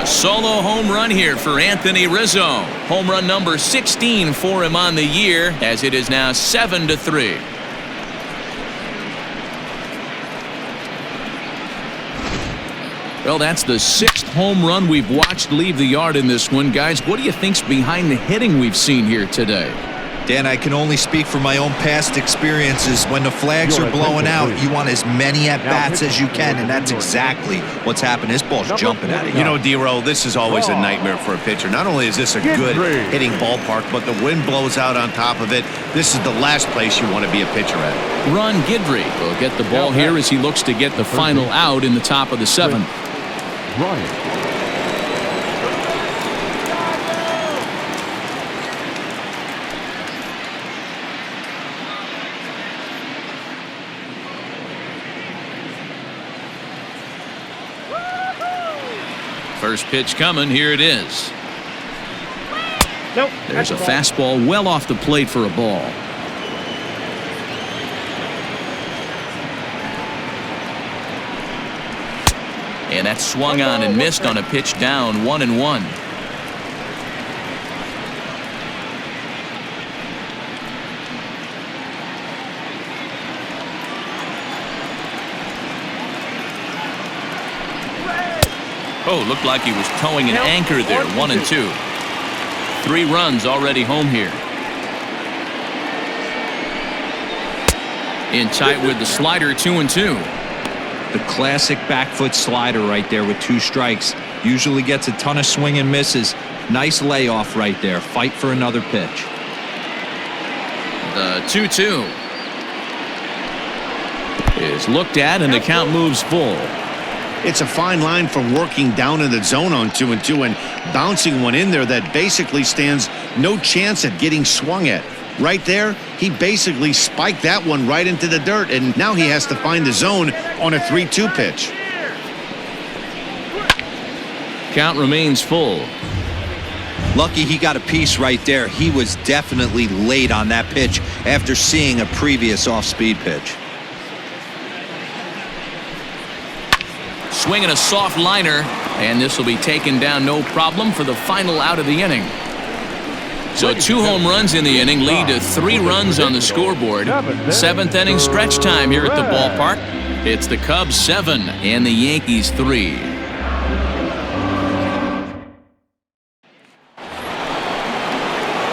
A solo home run here for Anthony Rizzo. Home run number 16 for him on the year, as it is now 7-3. Well, that's the 6th home run we've watched leave the yard in this one. Guys, what do you think's behind the hitting we've seen here today? Dan, I can only speak from my own past experiences. When the flags are blowing out, you want as many at-bats as you can, and that's exactly what's happened. This ball's jumping out of here. You know, D-Row, this is always a nightmare for a pitcher. Not only is this a good hitting ballpark, but the wind blows out on top of it. This is the last place you want to be a pitcher at. Ron Guidry will get the ball here as he looks to get the final out in the top of the 7th. Ryan. First pitch coming. Here it is. Nope. There's a fastball well off the plate for a ball. And that's swung on and missed on a pitch down, 1-1. Oh, looked like he was towing an anchor there. 1-2. 3 runs already home here. In tight with the slider, 2-2. The classic back foot slider right there with 2 strikes. Usually gets a ton of swing and misses. Nice layoff right there. Fight for another pitch. The 2-2 is looked at, and the count moves full. It's a fine line from working down in the zone on 2-2 and bouncing one in there that basically stands no chance at getting swung at. Right there, he basically spiked that one right into the dirt, and now he has to find the zone on a 3-2 pitch. Count remains full. Lucky he got a piece right there. He was definitely late on that pitch after seeing a previous off-speed pitch. Swinging a soft liner, and this will be taken down no problem for the final out of the inning. So 2 home runs in the inning lead to 3 runs on the scoreboard. 7th inning stretch time here at the ballpark. It's the Cubs 7 and the Yankees 3.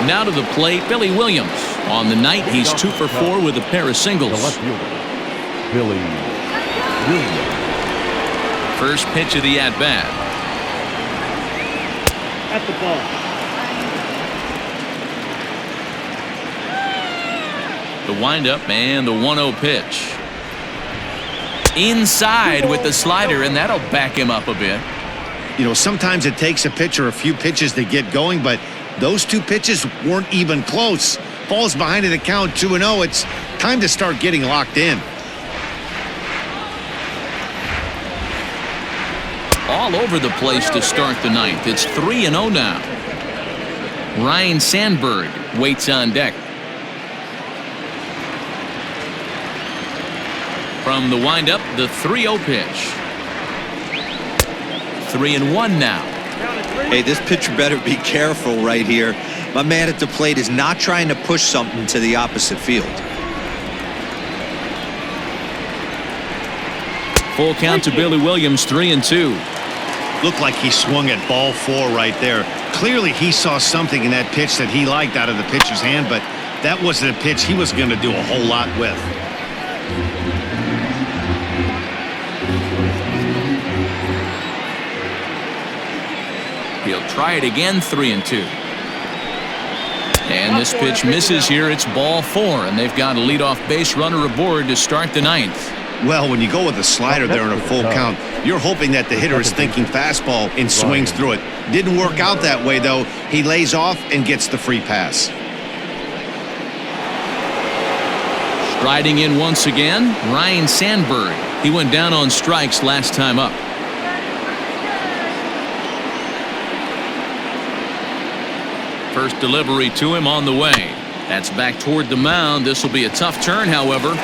Now to the plate, Billy Williams. On the night, he's 2 for 4 with a pair of singles. The left fielder, Billy Williams. First pitch of the at-bat. At the ball. The windup and the 1-0 pitch. Inside with the slider, and that'll back him up a bit. You know, sometimes it takes a pitcher a few pitches to get going, but those 2 pitches weren't even close. Falls behind in the count, 2-0. It's time to start getting locked in. All over the place to start the 9th. It's 3-0 now. Ryan Sandberg waits on deck. From the windup, the 3-0 pitch. 3-1 now. Hey, this pitcher better be careful right here. My man at the plate is not trying to push something to the opposite field. Full count to Billy Williams, 3-2. Looked like he swung at ball 4 right there. Clearly he saw something in that pitch that he liked out of the pitcher's hand, but that wasn't a pitch he was going to do a whole lot with. He'll try it again, 3-2. And this pitch misses here. It's ball 4, and they've got a leadoff base runner aboard to start the 9th. Well, when you go with a slider there in a full count, you're hoping that the hitter is thinking fastball and swings through it. Didn't work out that way, though. He lays off and gets the free pass. Striding in once again, Ryan Sandberg. He went down on strikes last time up. First delivery to him on the way. That's back toward the mound. This will be a tough turn, however.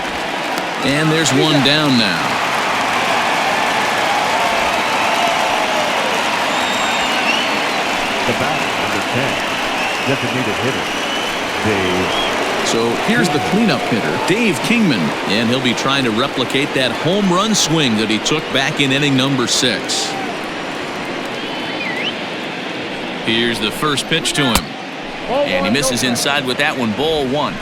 And there's one down now. The batter, number 10, designated hitter, Dave. So here's the cleanup hitter, Dave Kingman, and he'll be trying to replicate that home run swing that he took back in inning number 6. Here's the first pitch to him. And he misses inside with that one, ball 1.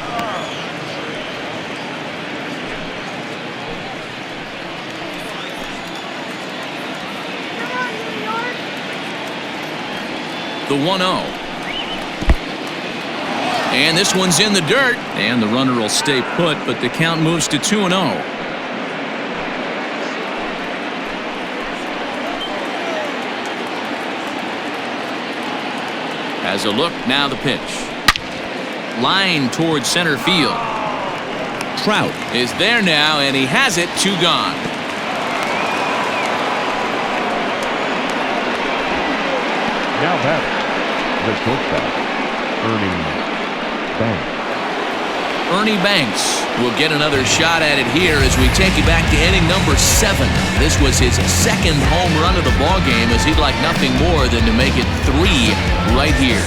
The 1-0. And this one's in the dirt. And the runner will stay put, but the count moves to 2-0. Has a look, now the pitch. Line towards center field. Trout is there now, and he has it, 2 gone. Now batting, the shortstop, Ernie Banks. Ernie Banks will get another shot at it here as we take you back to inning number 7. This was his second home run of the ball game, as he'd like nothing more than to make it 3 right here.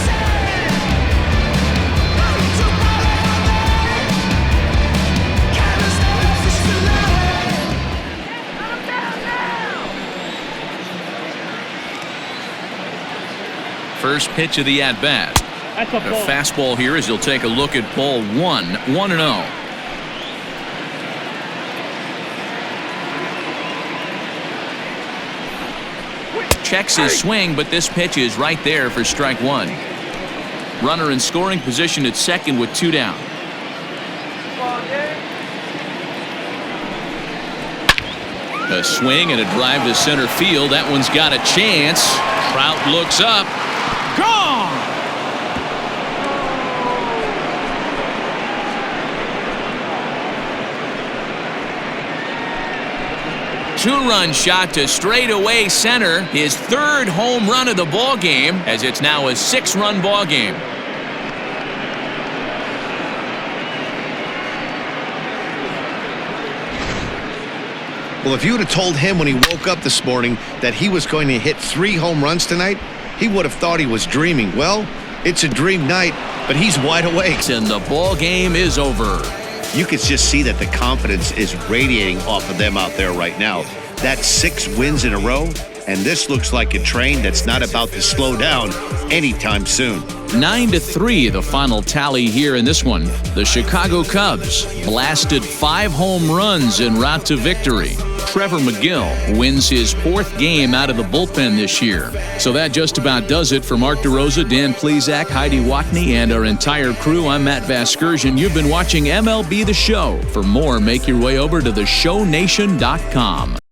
First pitch of the at-bat. That's a A ball. fastball here as he'll take a look at ball 1, 1-0. Checks his swing, but this pitch is right there for strike 1. Runner in scoring position at second with 2 down. A swing and a drive to center field. That one's got a chance. Trout looks up. Gone! Two-run shot to straightaway center. His 3rd home run of the ball game, as it's now a 6-run ball game. Well, if you would have told him when he woke up this morning that he was going to hit 3 home runs tonight, he would have thought he was dreaming. Well, it's a dream night, but he's wide awake. And the ball game is over. You could just see that the confidence is radiating off of them out there right now. That's 6 wins in a row, and this looks like a train that's not about to slow down anytime soon. 9-3 the final tally here in this one. The Chicago Cubs blasted 5 home runs en route to victory. Trevor McGill wins his 4th game out of the bullpen this year. So that just about does it for Mark DeRosa, Dan Plesac, Heidi Watney, and our entire crew. I'm Matt Vasgersian. You've been watching MLB The Show. For more, make your way over to theshownation.com.